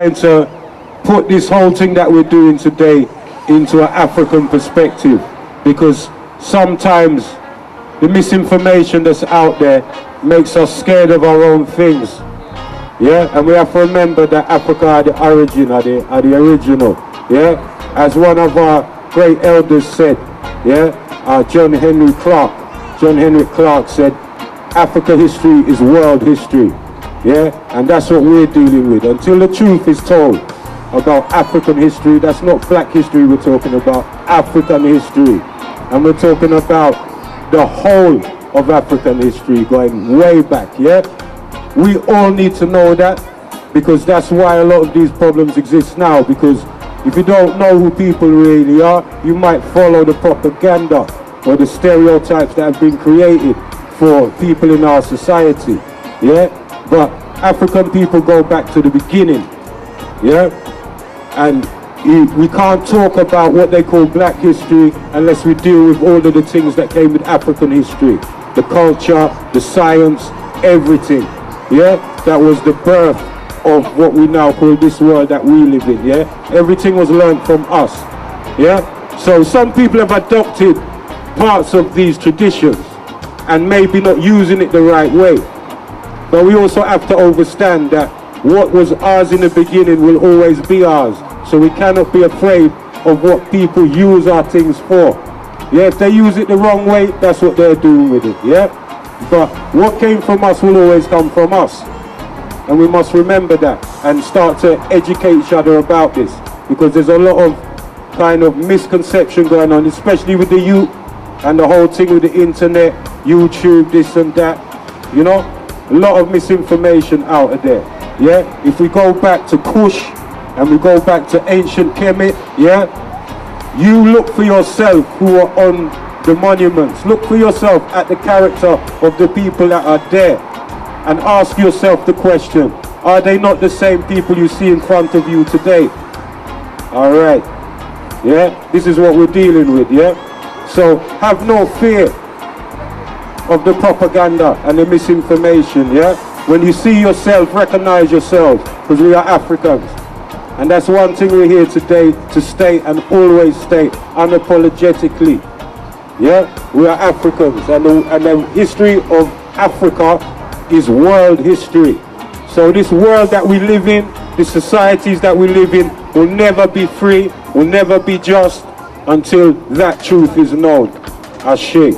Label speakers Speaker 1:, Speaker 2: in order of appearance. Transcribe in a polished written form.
Speaker 1: And to put this whole thing that we're doing today into an African perspective, because sometimes the misinformation that's out there makes us scared of our own things. Yeah, and we have to remember that Africa are the origin, are the original. Yeah, as one of our great elders said, yeah, John Henry Clark said, Africa history is world history. Yeah, and that's what we're dealing with. Until the truth is told about African history, that's not black history we're talking about, African history. And we're talking about the whole of African history going way back, yeah? We all need to know that, because that's why a lot of these problems exist now, because if you don't know who people really are, you might follow the propaganda or the stereotypes that have been created for people in our society, yeah? But African people go back to the beginning, yeah? And we can't talk about what they call black history unless we deal with all of the things that came with African history. The culture, the science, everything, yeah? That was the birth of what we now call this world that we live in, yeah? Everything was learned from us, yeah? So some people have adopted parts of these traditions and maybe not using it the right way. But we also have to understand that what was ours in the beginning will always be ours. So we cannot be afraid of what people use our things for. Yeah, if they use it the wrong way, that's what they're doing with it, yeah? But what came from us will always come from us. And we must remember that and start to educate each other about this, because there's a lot of kind of misconception going on, especially with the youth and the whole thing with the internet, YouTube, this and that, you know? A lot of misinformation out of there, yeah? If we go back to Kush and we go back to ancient Kemet, yeah? You look for yourself who are on the monuments. Look for yourself at the character of the people that are there and ask yourself the question, are they not the same people you see in front of you today? All right, yeah? This is what we're dealing with, yeah? So have no fear of the propaganda and the misinformation, yeah? When you see yourself, recognize yourself, because we are Africans. And that's one thing we're here today to state and always state unapologetically, yeah? We are Africans, and the history of Africa is world history. So this world that we live in, the societies that we live in, will never be free, will never be just until that truth is known. Ashe.